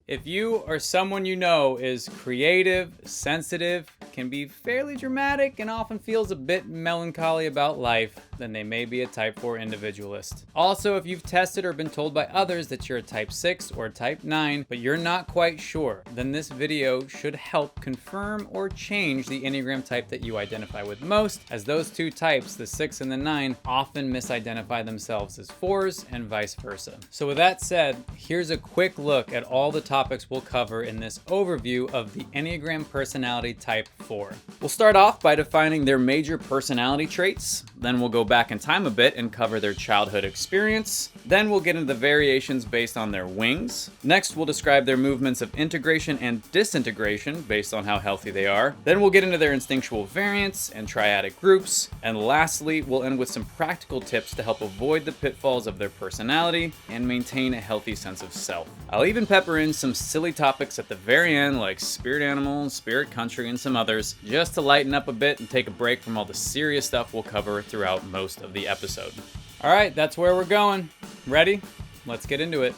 If you or someone you know is creative, sensitive, can be fairly dramatic, and often feels a bit melancholy about life, then they may be a type 4 individualist. Also, if you've tested or been told by others that you're a type 6 or type 9, but you're not quite sure, then this video should help confirm or change the Enneagram type that you identify with most, as those two types, the 6 and the 9, often misidentify themselves as 4s and vice versa. So with that said, here's a quick look at all the topics we'll cover in this overview of the Enneagram personality type 4. We'll start off by defining their major personality traits, then we'll go back in time a bit and cover their childhood experience, then we'll get into the variations based on their wings. Next, we'll describe their movements of integration and disintegration based on how healthy they are. Then we'll get into their instinctual variants and triadic groups, and lastly, we'll end with some practical tips to help avoid the pitfalls of their personality and maintain a healthy sense of self. I'll even pepper in some silly topics at the very end like spirit animals, spirit country, and some others, just to lighten up a bit and take a break from all the serious stuff we'll cover throughout most of the episode. All right, that's where we're going. Ready? Let's get into it.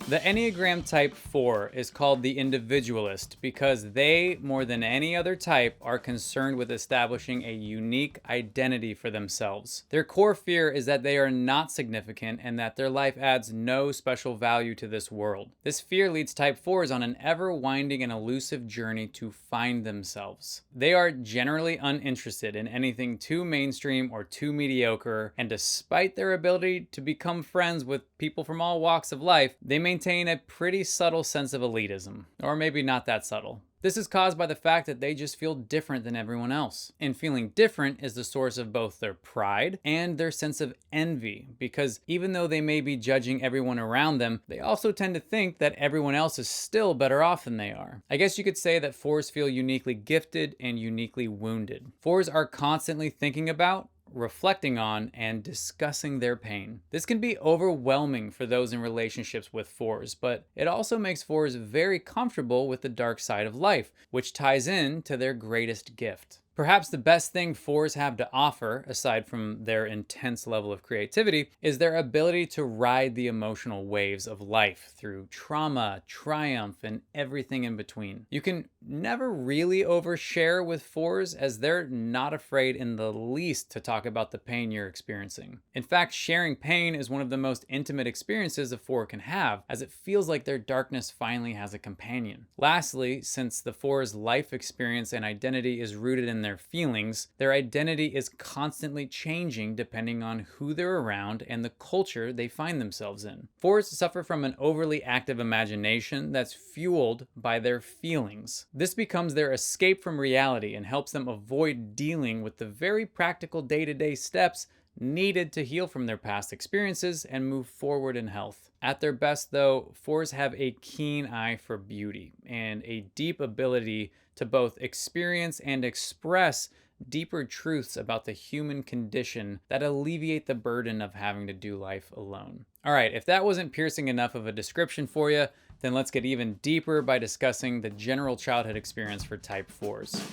The Enneagram Type 4 is called the individualist because they, more than any other type, are concerned with establishing a unique identity for themselves. Their core fear is that they are not significant and that their life adds no special value to this world. This fear leads Type 4s on an ever-winding and elusive journey to find themselves. They are generally uninterested in anything too mainstream or too mediocre, and despite their ability to become friends with people from all walks of life, they maintain a pretty subtle sense of elitism. Or maybe not that subtle. This is caused by the fact that they just feel different than everyone else. And feeling different is the source of both their pride and their sense of envy, because even though they may be judging everyone around them, they also tend to think that everyone else is still better off than they are. I guess you could say that 4s feel uniquely gifted and uniquely wounded. 4s are constantly thinking about, reflecting on, and discussing their pain. This can be overwhelming for those in relationships with 4s, but it also makes 4s very comfortable with the dark side of life, which ties in to their greatest gift. Perhaps the best thing 4s have to offer, aside from their intense level of creativity, is their ability to ride the emotional waves of life through trauma, triumph, and everything in between. You can never really overshare with 4s, as they're not afraid in the least to talk about the pain you're experiencing. In fact, sharing pain is one of the most intimate experiences a 4 can have, as it feels like their darkness finally has a companion. Lastly, since the 4's life experience and identity is rooted in their feelings, their identity is constantly changing depending on who they're around and the culture they find themselves in. 4s suffer from an overly active imagination that's fueled by their feelings. This becomes their escape from reality and helps them avoid dealing with the very practical day-to-day steps needed to heal from their past experiences and move forward in health. At their best, though, 4s have a keen eye for beauty and a deep ability to both experience and express deeper truths about the human condition that alleviate the burden of having to do life alone. All right, if that wasn't piercing enough of a description for you, then let's get even deeper by discussing the general childhood experience for Type 4s.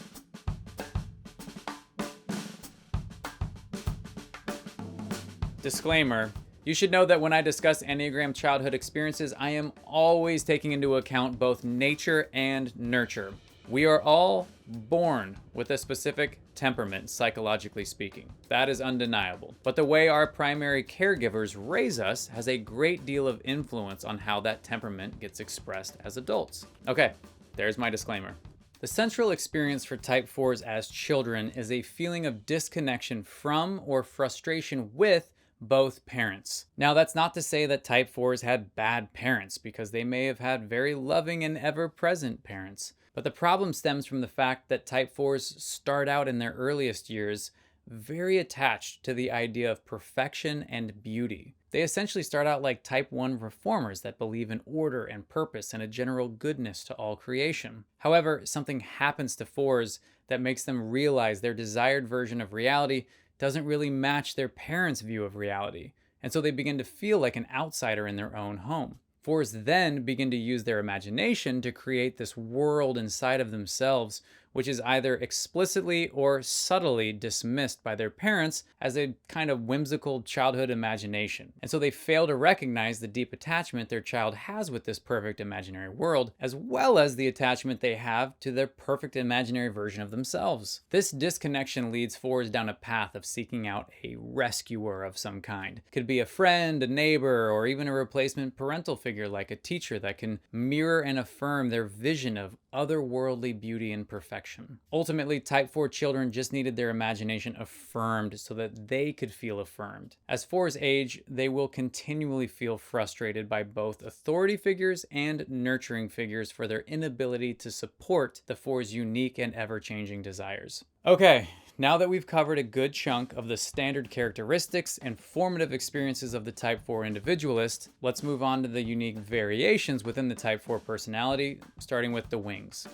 Disclaimer: you should know that when I discuss Enneagram childhood experiences, I am always taking into account both nature and nurture. We are all born with a specific temperament, psychologically speaking. That is undeniable. But the way our primary caregivers raise us has a great deal of influence on how that temperament gets expressed as adults. Okay, there's my disclaimer. The central experience for Type 4s as children is a feeling of disconnection from or frustration with both parents. Now, that's not to say that Type 4s had bad parents, because they may have had very loving and ever-present parents. But the problem stems from the fact that Type 4s start out in their earliest years very attached to the idea of perfection and beauty. They essentially start out like Type 1 reformers that believe in order and purpose and a general goodness to all creation. However, something happens to 4s that makes them realize their desired version of reality doesn't really match their parents' view of reality, and so they begin to feel like an outsider in their own home. 4s then begin to use their imagination to create this world inside of themselves which is either explicitly or subtly dismissed by their parents as a kind of whimsical childhood imagination. And so they fail to recognize the deep attachment their child has with this perfect imaginary world, as well as the attachment they have to their perfect imaginary version of themselves. This disconnection leads fours down a path of seeking out a rescuer of some kind. Could be a friend, a neighbor, or even a replacement parental figure like a teacher that can mirror and affirm their vision of otherworldly beauty and perfection. Ultimately, type 4 children just needed their imagination affirmed so that they could feel affirmed. As 4s age, they will continually feel frustrated by both authority figures and nurturing figures for their inability to support the 4's unique and ever-changing desires. Okay, now that we've covered a good chunk of the standard characteristics and formative experiences of the Type 4 individualist, let's move on to the unique variations within the Type 4 personality, starting with the wings.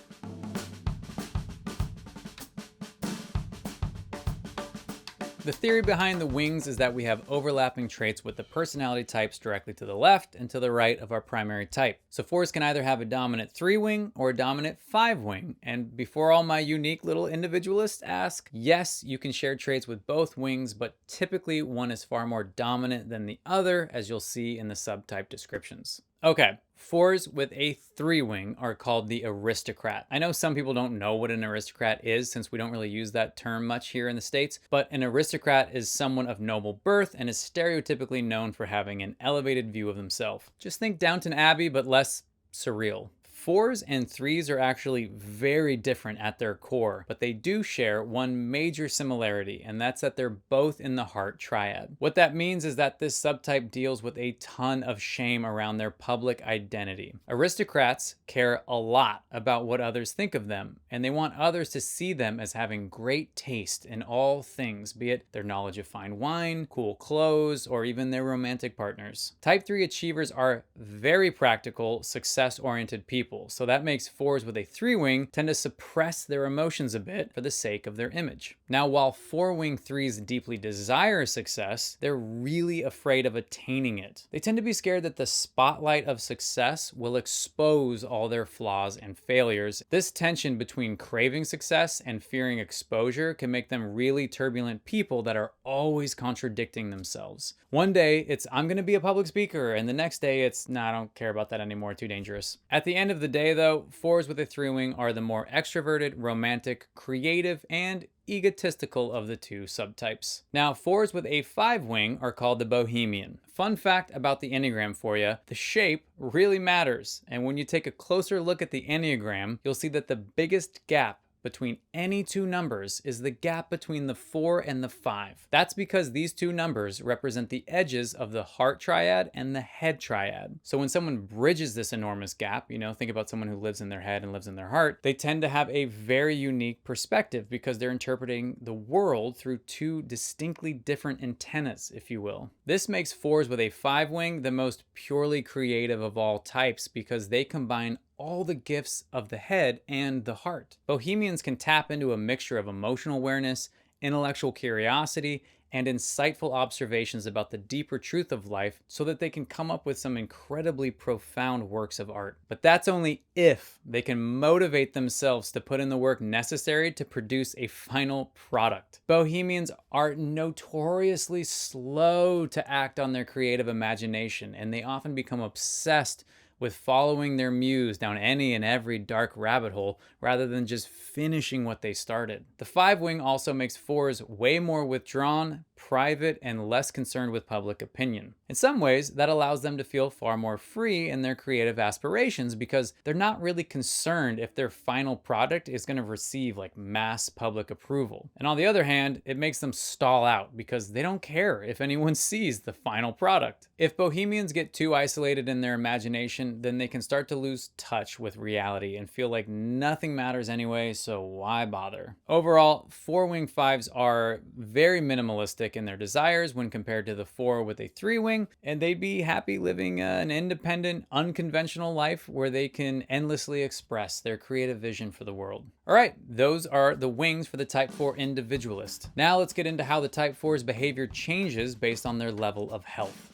The theory behind the wings is that we have overlapping traits with the personality types directly to the left and to the right of our primary type. So 4s can either have a dominant 3-wing or a dominant 5-wing. And before all my unique little individualists ask, yes, you can share traits with both wings, but typically one is far more dominant than the other, as you'll see in the subtype descriptions. Okay, 4s with a 3-wing are called the aristocrat. I know some people don't know what an aristocrat is since we don't really use that term much here in the States, but an aristocrat is someone of noble birth and is stereotypically known for having an elevated view of themselves. Just think Downton Abbey, but less surreal. 4s and 3s are actually very different at their core, but they do share one major similarity, and that's that they're both in the heart triad. What that means is that this subtype deals with a ton of shame around their public identity. Aristocrats care a lot about what others think of them, and they want others to see them as having great taste in all things, be it their knowledge of fine wine, cool clothes, or even their romantic partners. Type 3 achievers are very practical, success-oriented people. So that makes 4s with a 3-wing tend to suppress their emotions a bit for the sake of their image. Now, while 4-wing 3s deeply desire success, they're really afraid of attaining it. They tend to be scared that the spotlight of success will expose all their flaws and failures. This tension between craving success and fearing exposure can make them really turbulent people that are always contradicting themselves. One day it's, I'm going to be a public speaker, and the next day it's, nah, I don't care about that anymore, too dangerous. At the end of the day though, 4s with a 3-wing are the more extroverted, romantic, creative, and egotistical of the two subtypes. Now, 4s with a 5-wing are called the bohemian. Fun fact about the Enneagram for you, the shape really matters. And when you take a closer look at the Enneagram, you'll see that the biggest gap between any two numbers is the gap between the 4 and the 5. That's because these two numbers represent the edges of the heart triad and the head triad. So when someone bridges this enormous gap, think about someone who lives in their head and lives in their heart, they tend to have a very unique perspective because they're interpreting the world through two distinctly different antennas, if you will. This makes 4s with a 5-wing the most purely creative of all types because they combine all the gifts of the head and the heart. Bohemians can tap into a mixture of emotional awareness, intellectual curiosity, and insightful observations about the deeper truth of life so that they can come up with some incredibly profound works of art. But that's only if they can motivate themselves to put in the work necessary to produce a final product. Bohemians are notoriously slow to act on their creative imagination, and they often become obsessed with following their muse down any and every dark rabbit hole rather than just finishing what they started. The 5-wing also makes 4s way more withdrawn, private, and less concerned with public opinion. In some ways, that allows them to feel far more free in their creative aspirations because they're not really concerned if their final product is going to receive mass public approval. And on the other hand, it makes them stall out because they don't care if anyone sees the final product. If bohemians get too isolated in their imagination, then they can start to lose touch with reality and feel like nothing matters anyway, so why bother? Overall, 4-wing 5s are very minimalistic in their desires when compared to the 4 with a 3-wing, and they'd be happy living an independent, unconventional life where they can endlessly express their creative vision for the world. All right, those are the wings for the Type 4 individualist. Now let's get into how the Type 4's behavior changes based on their level of health.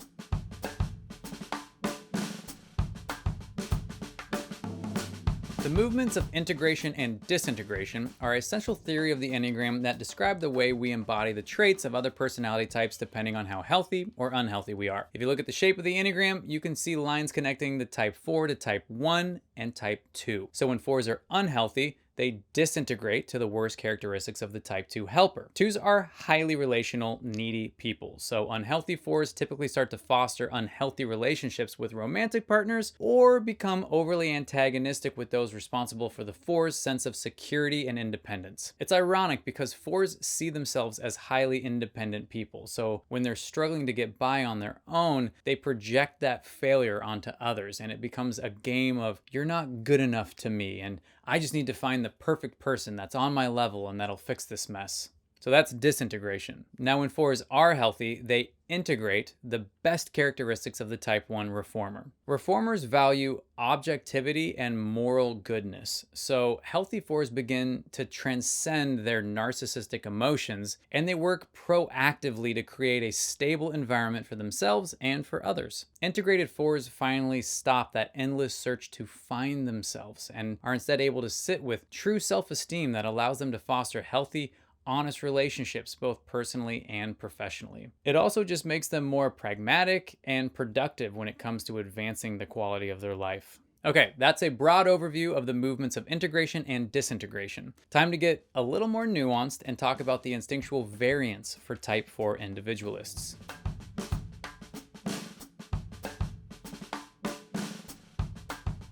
The movements of integration and disintegration are an essential theory of the Enneagram that describe the way we embody the traits of other personality types depending on how healthy or unhealthy we are. If you look at the shape of the Enneagram, you can see lines connecting the type 4 to type 1 and type 2. So when 4s are unhealthy, they disintegrate to the worst characteristics of the type 2 helper. 2s are highly relational, needy people. So unhealthy 4s typically start to foster unhealthy relationships with romantic partners or become overly antagonistic with those responsible for the 4's sense of security and independence. It's ironic because 4s see themselves as highly independent people. So when they're struggling to get by on their own, they project that failure onto others, and it becomes a game of "you're not good enough to me," and "I just need to find the perfect person that's on my level and that'll fix this mess." So that's disintegration. Now, when 4s are healthy, they integrate the best characteristics of the type 1 reformer. Reformers value objectivity and moral goodness. So healthy 4s begin to transcend their narcissistic emotions, and they work proactively to create a stable environment for themselves and for others. Integrated 4s finally stop that endless search to find themselves and are instead able to sit with true self-esteem that allows them to foster healthy, honest relationships, both personally and professionally. It also just makes them more pragmatic and productive when it comes to advancing the quality of their life. Okay, that's a broad overview of the movements of integration and disintegration. Time to get a little more nuanced and talk about the instinctual variants for type 4 individualists.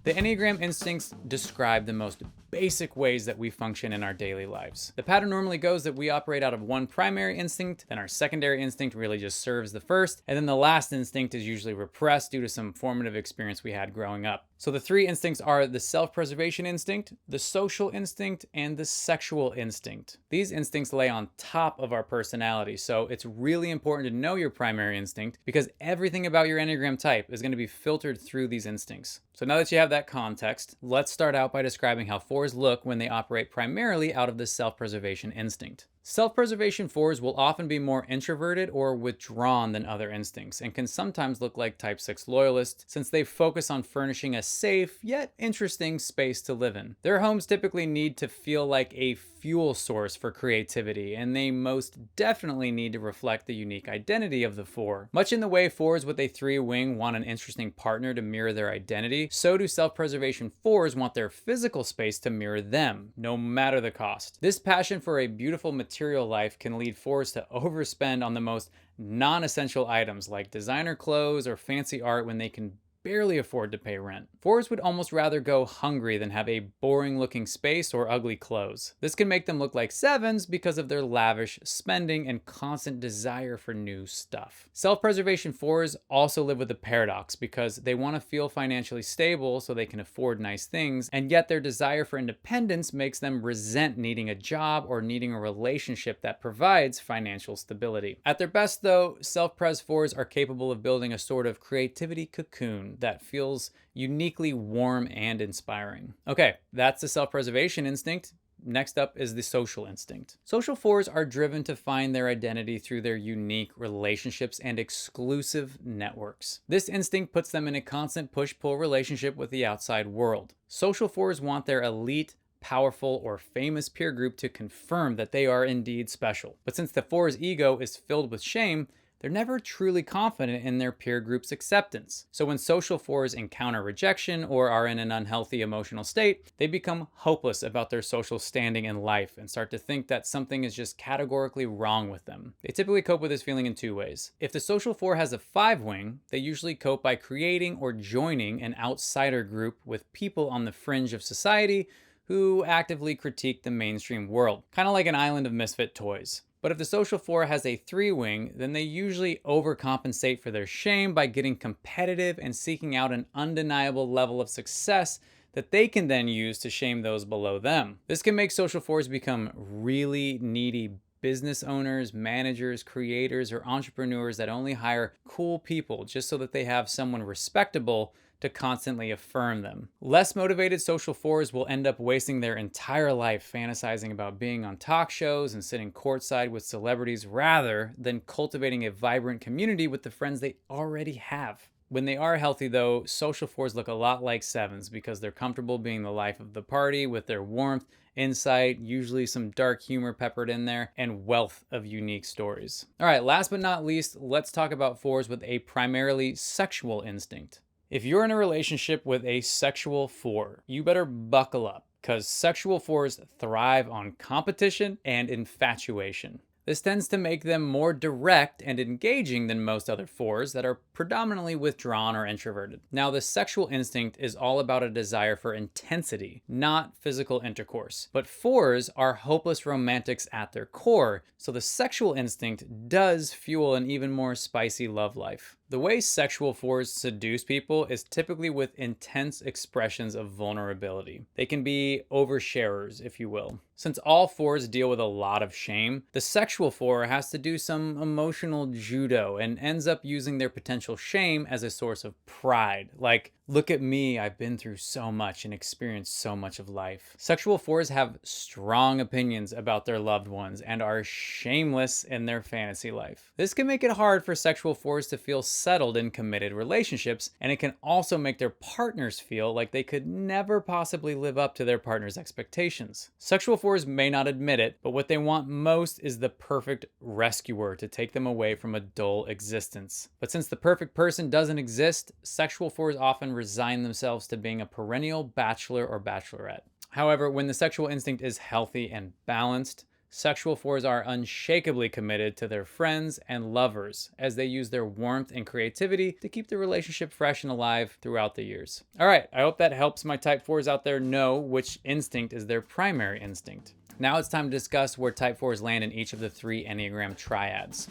The Enneagram instincts describe the most basic ways that we function in our daily lives. The pattern normally goes that we operate out of one primary instinct, then our secondary instinct really just serves the first, and then the last instinct is usually repressed due to some formative experience we had growing up. So the three instincts are the self-preservation instinct, the social instinct, and the sexual instinct. These instincts lay on top of our personality, so it's really important to know your primary instinct because everything about your Enneagram type is going to be filtered through these instincts. So now that you have that context, let's start out by describing how 4s look when they operate primarily out of the self-preservation instinct. Self-preservation 4s will often be more introverted or withdrawn than other instincts and can sometimes look like type 6 loyalists since they focus on furnishing a safe yet interesting space to live in. Their homes typically need to feel like a fuel source for creativity, and they most definitely need to reflect the unique identity of the 4. Much in the way 4s with a 3 wing want an interesting partner to mirror their identity, so do self-preservation 4s want their physical space to mirror them, no matter the cost. This passion for a beautiful material life can lead 4s to overspend on the most non-essential items like designer clothes or fancy art when they can barely afford to pay rent. 4s would almost rather go hungry than have a boring looking space or ugly clothes. This can make them look like 7s because of their lavish spending and constant desire for new stuff. Self-preservation 4s also live with a paradox because they want to feel financially stable so they can afford nice things, and yet their desire for independence makes them resent needing a job or needing a relationship that provides financial stability. At their best though, self-pres 4s are capable of building a sort of creativity cocoon that feels uniquely warm and inspiring. Okay, that's the self-preservation instinct. Next up is the social instinct. Social 4s are driven to find their identity through their unique relationships and exclusive networks. This instinct puts them in a constant push-pull relationship with the outside world. Social 4s want their elite, powerful, or famous peer group to confirm that they are indeed special. But since the 4's ego is filled with shame, they're never truly confident in their peer group's acceptance. So when social 4s encounter rejection or are in an unhealthy emotional state, they become hopeless about their social standing in life and start to think that something is just categorically wrong with them. They typically cope with this feeling in two ways. If the social 4 has a 5 wing, they usually cope by creating or joining an outsider group with people on the fringe of society who actively critique the mainstream world, kind of like an island of misfit toys. But if the social 4 has a 3 wing, then they usually overcompensate for their shame by getting competitive and seeking out an undeniable level of success that they can then use to shame those below them. This can make social 4s become really needy business owners, managers, creators, or entrepreneurs that only hire cool people just so that they have someone respectable to constantly affirm them. Less motivated social fours will end up wasting their entire life fantasizing about being on talk shows and sitting courtside with celebrities rather than cultivating a vibrant community with the friends they already have. When they are healthy, though, social fours look a lot like sevens because they're comfortable being the life of the party with their warmth, insight, usually some dark humor peppered in there, and wealth of unique stories. All right, last but not least, let's talk about fours with a primarily sexual instinct. If you're in a relationship with a sexual four, you better buckle up because sexual fours thrive on competition and infatuation. This tends to make them more direct and engaging than most other fours that are predominantly withdrawn or introverted. Now, the sexual instinct is all about a desire for intensity, not physical intercourse. But fours are hopeless romantics at their core, so the sexual instinct does fuel an even more spicy love life. The way sexual fours seduce people is typically with intense expressions of vulnerability. They can be oversharers, if you will. Since all fours deal with a lot of shame, the sexual four has to do some emotional judo and ends up using their potential shame as a source of pride. Like, look at me, I've been through so much and experienced so much of life. Sexual fours have strong opinions about their loved ones and are shameless in their fantasy life. This can make it hard for sexual fours to feel settled in committed relationships, and it can also make their partners feel like they could never possibly live up to their partner's expectations. Sexual fours may not admit it, but what they want most is the perfect rescuer to take them away from a dull existence. But since the perfect person doesn't exist, sexual fours often resign themselves to being a perennial bachelor or bachelorette. However, when the sexual instinct is healthy and balanced, sexual fours are unshakably committed to their friends and lovers as they use their warmth and creativity to keep the relationship fresh and alive throughout the years. All right, I hope that helps my type fours out there know which instinct is their primary instinct. Now it's time to discuss where type fours land in each of the 3 Enneagram triads.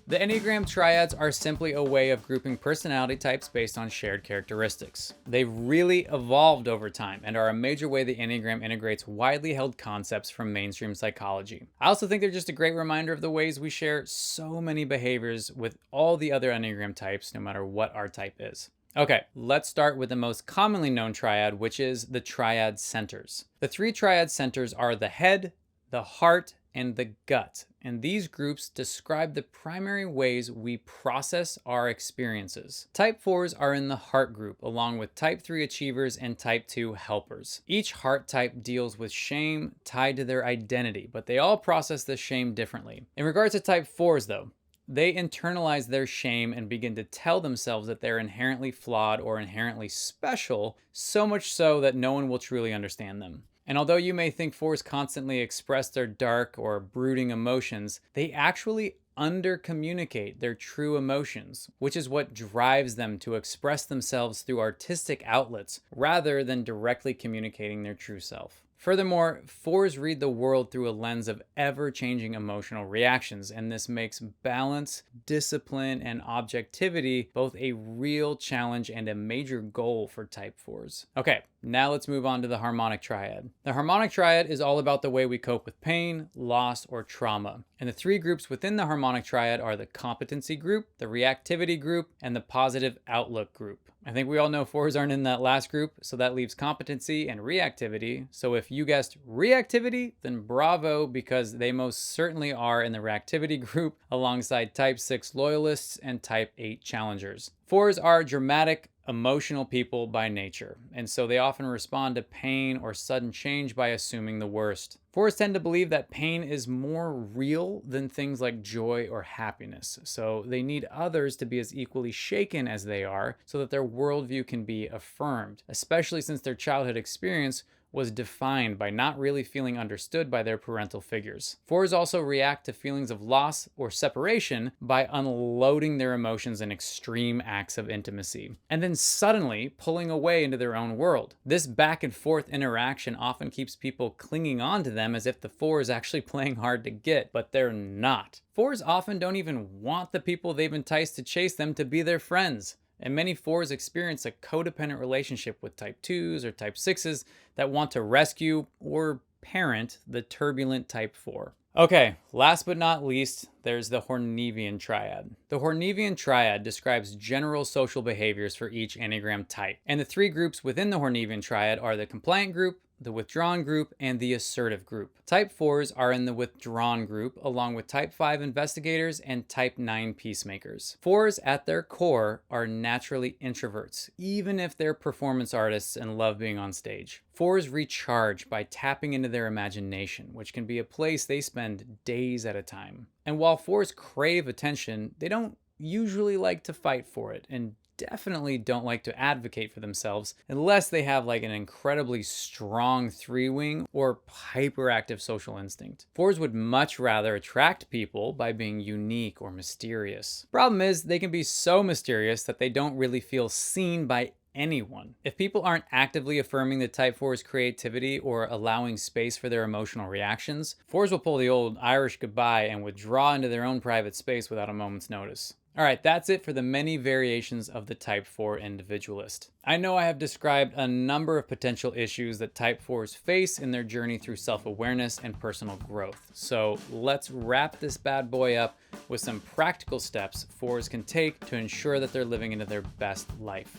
The Enneagram triads are simply a way of grouping personality types based on shared characteristics. They've really evolved over time and are a major way the Enneagram integrates widely held concepts from mainstream psychology. I also think they're just a great reminder of the ways we share so many behaviors with all the other Enneagram types, no matter what our type is. Okay, let's start with the most commonly known triad, which is the triad centers. The 3 triad centers are the head, the heart, and the gut. And these groups describe the primary ways we process our experiences. Type 4s are in the heart group, along with type 3 achievers and type 2 helpers. Each heart type deals with shame tied to their identity, but they all process the shame differently. In regards to type 4s though, they internalize their shame and begin to tell themselves that they're inherently flawed or inherently special, so much so that no one will truly understand them. And although you may think 4s constantly express their dark or brooding emotions, they actually under-communicate their true emotions, which is what drives them to express themselves through artistic outlets rather than directly communicating their true self. Furthermore, 4s read the world through a lens of ever-changing emotional reactions, and this makes balance, discipline, and objectivity both a real challenge and a major goal for type 4s. Okay, now let's move on to the harmonic triad. The harmonic triad is all about the way we cope with pain, loss, or trauma. And the 3 groups within the harmonic triad are the competency group, the reactivity group, and the positive outlook group. I think we all know 4s aren't in that last group, so that leaves competency and reactivity. So if you guessed reactivity, then bravo, because they most certainly are in the reactivity group alongside type 6 loyalists and type 8 challengers. 4s are dramatic, emotional people by nature, and so they often respond to pain or sudden change by assuming the worst. 4s tend to believe that pain is more real than things like joy or happiness, so they need others to be as equally shaken as they are so that their worldview can be affirmed, especially since their childhood experience was defined by not really feeling understood by their parental figures. 4s also react to feelings of loss or separation by unloading their emotions in extreme acts of intimacy, and then suddenly pulling away into their own world. This back and forth interaction often keeps people clinging on to them as if the 4 is actually playing hard to get, but they're not. 4s often don't even want the people they've enticed to chase them to be their friends. And many 4s experience a codependent relationship with type 2s or type 6s that want to rescue or parent the turbulent type 4. Okay, last but not least, there's the Hornevian triad. The Hornevian triad describes general social behaviors for each Enneagram type. And the 3 groups within the Hornevian triad are the compliant group, the withdrawn group, and the assertive group. Type 4s are in the withdrawn group, along with type 5 investigators and type 9 peacemakers. 4s at their core are naturally introverts, even if they're performance artists and love being on stage. 4s recharge by tapping into their imagination, which can be a place they spend days at a time. And while 4s crave attention, they don't usually like to fight for it, and definitely don't like to advocate for themselves unless they have like an incredibly strong 3-wing or hyperactive social instinct. 4s would much rather attract people by being unique or mysterious. Problem is, they can be so mysterious that they don't really feel seen by anyone. If people aren't actively affirming the type 4's creativity or allowing space for their emotional reactions, 4s will pull the old Irish goodbye and withdraw into their own private space without a moment's notice. All right, that's it for the many variations of the type 4 individualist. I know I have described a number of potential issues that type 4s face in their journey through self-awareness and personal growth. So let's wrap this bad boy up with some practical steps 4s can take to ensure that they're living into their best life.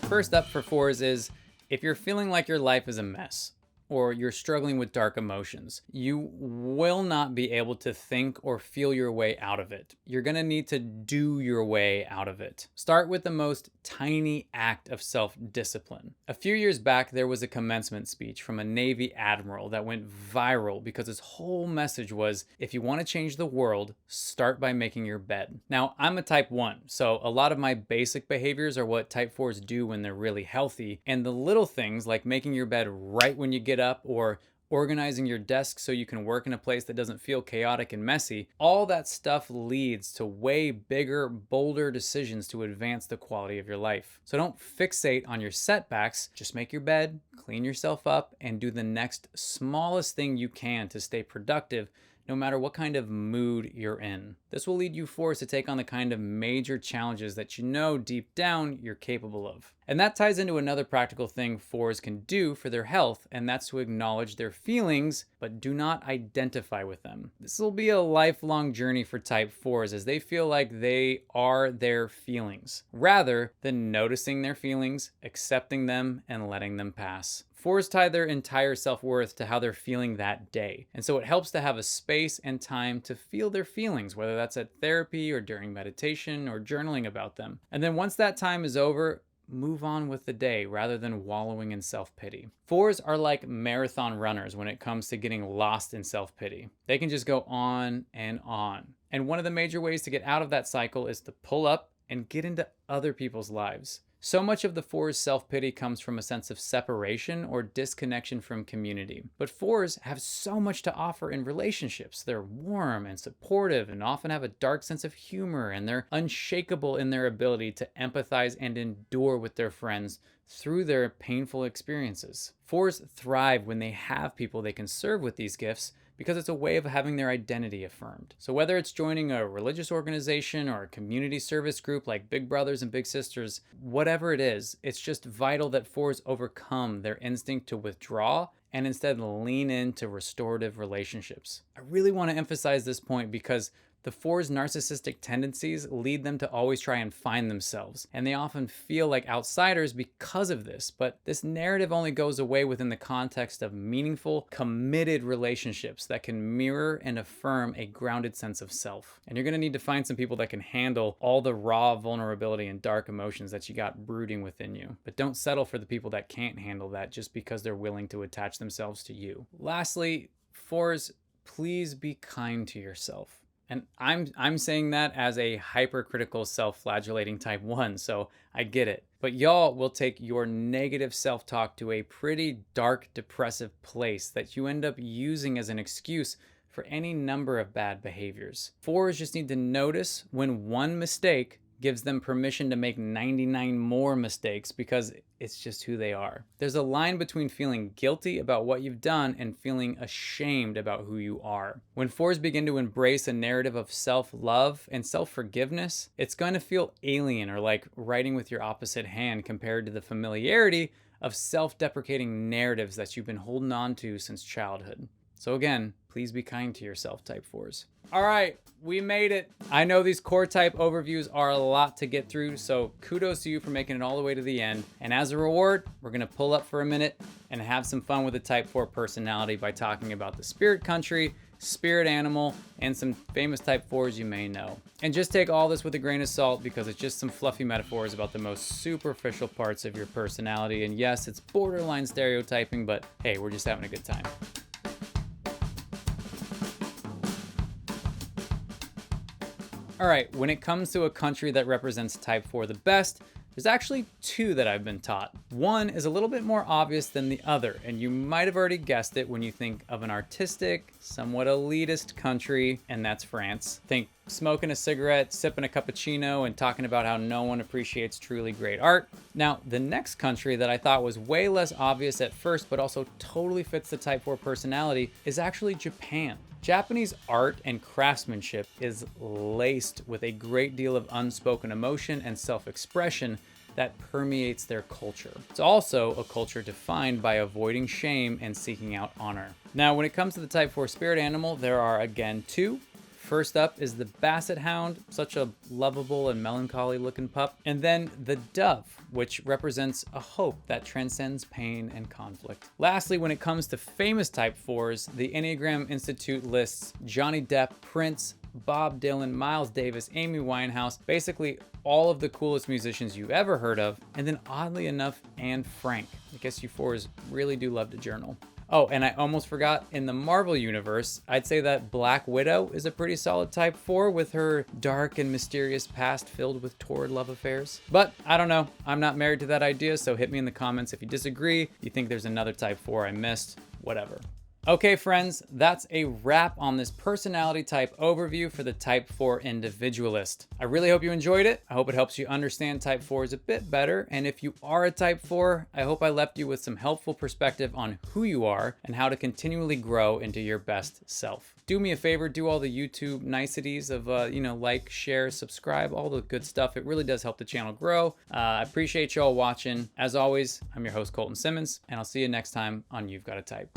First up for 4s is, if you're feeling like your life is a mess, or you're struggling with dark emotions, you will not be able to think or feel your way out of it. You're gonna need to do your way out of it. Start with the most tiny act of self-discipline. A few years back, there was a commencement speech from a Navy admiral that went viral because his whole message was, if you want to change the world, start by making your bed. Now, I'm a type 1, so a lot of my basic behaviors are what type 4s do when they're really healthy, and the little things like making your bed right when you get up or organizing your desk so you can work in a place that doesn't feel chaotic and messy, all that stuff leads to way bigger, bolder decisions to advance the quality of your life. So don't fixate on your setbacks, just make your bed, clean yourself up, and do the next smallest thing you can to stay productive no matter what kind of mood you're in. This will lead you 4s to take on the kind of major challenges that you know deep down you're capable of. And that ties into another practical thing 4s can do for their health, and that's to acknowledge their feelings, but do not identify with them. This will be a lifelong journey for type 4s as they feel like they are their feelings, rather than noticing their feelings, accepting them, and letting them pass. 4s tie their entire self-worth to how they're feeling that day. And so it helps to have a space and time to feel their feelings, whether that's at therapy or during meditation or journaling about them. And then once that time is over, move on with the day rather than wallowing in self-pity. 4s are like marathon runners when it comes to getting lost in self-pity. They can just go on and on. And one of the major ways to get out of that cycle is to pull up and get into other people's lives. So much of the 4's self-pity comes from a sense of separation or disconnection from community. But 4s have so much to offer in relationships. They're warm and supportive and often have a dark sense of humor, and they're unshakable in their ability to empathize and endure with their friends through their painful experiences. 4s thrive when they have people they can serve with these gifts, because it's a way of having their identity affirmed. So whether it's joining a religious organization or a community service group like Big Brothers and Big Sisters, whatever it is, it's just vital that 4s overcome their instinct to withdraw and instead lean into restorative relationships. I really want to emphasize this point because the 4's narcissistic tendencies lead them to always try and find themselves, and they often feel like outsiders because of this. But this narrative only goes away within the context of meaningful, committed relationships that can mirror and affirm a grounded sense of self. And you're going to need to find some people that can handle all the raw vulnerability and dark emotions that you got brooding within you. But don't settle for the people that can't handle that just because they're willing to attach themselves to you. Lastly, 4s, please be kind to yourself. And I'm saying that as a hypercritical, self-flagellating type 1, so I get it. But y'all will take your negative self-talk to a pretty dark, depressive place that you end up using as an excuse for any number of bad behaviors. 4s just need to notice when one mistake gives them permission to make 99 more mistakes because it's just who they are. There's a line between feeling guilty about what you've done and feeling ashamed about who you are. When 4s begin to embrace a narrative of self-love and self-forgiveness, it's going to feel alien or like writing with your opposite hand compared to the familiarity of self-deprecating narratives that you've been holding on to since childhood. So again, please be kind to yourself, type 4s. All right, we made it. I know these core type overviews are a lot to get through, so kudos to you for making it all the way to the end. And as a reward, we're gonna pull up for a minute and have some fun with the type 4 personality by talking about the spirit country, spirit animal, and some famous type 4s you may know. And just take all this with a grain of salt because it's just some fluffy metaphors about the most superficial parts of your personality. And yes, it's borderline stereotyping, but hey, we're just having a good time. All right, when it comes to a country that represents type 4 the best, there's actually 2 that I've been taught. One is a little bit more obvious than the other, and you might have already guessed it when you think of an artistic, somewhat elitist country, and that's France. Think smoking a cigarette, sipping a cappuccino, and talking about how no one appreciates truly great art. Now, the next country that I thought was way less obvious at first, but also totally fits the type 4 personality is actually Japan. Japanese art and craftsmanship is laced with a great deal of unspoken emotion and self-expression that permeates their culture. It's also a culture defined by avoiding shame and seeking out honor. Now, when it comes to the type 4 spirit animal, there are again 2. First up is the basset hound, such a lovable and melancholy looking pup. And then the dove, which represents a hope that transcends pain and conflict. Lastly, when it comes to famous type 4s, the Enneagram Institute lists Johnny Depp, Prince, Bob Dylan, Miles Davis, Amy Winehouse, basically all of the coolest musicians you've ever heard of. And then oddly enough, Anne Frank. I guess you 4s really do love to journal. Oh, and I almost forgot, in the Marvel universe, I'd say that Black Widow is a pretty solid type 4 with her dark and mysterious past filled with torrid love affairs. But I don't know, I'm not married to that idea, so hit me in the comments if you disagree, you think there's another type 4 I missed, whatever. Okay, friends, that's a wrap on this personality type overview for the type 4 individualist. I really hope you enjoyed it. I hope it helps you understand type 4s a bit better. And if you are a type 4, I hope I left you with some helpful perspective on who you are and how to continually grow into your best self. Do me a favor, do all the YouTube niceties of, like, share, subscribe, all the good stuff. It really does help the channel grow. I appreciate you all watching. As always, I'm your host, Colton Simmons, and I'll see you next time on You've Got a Type.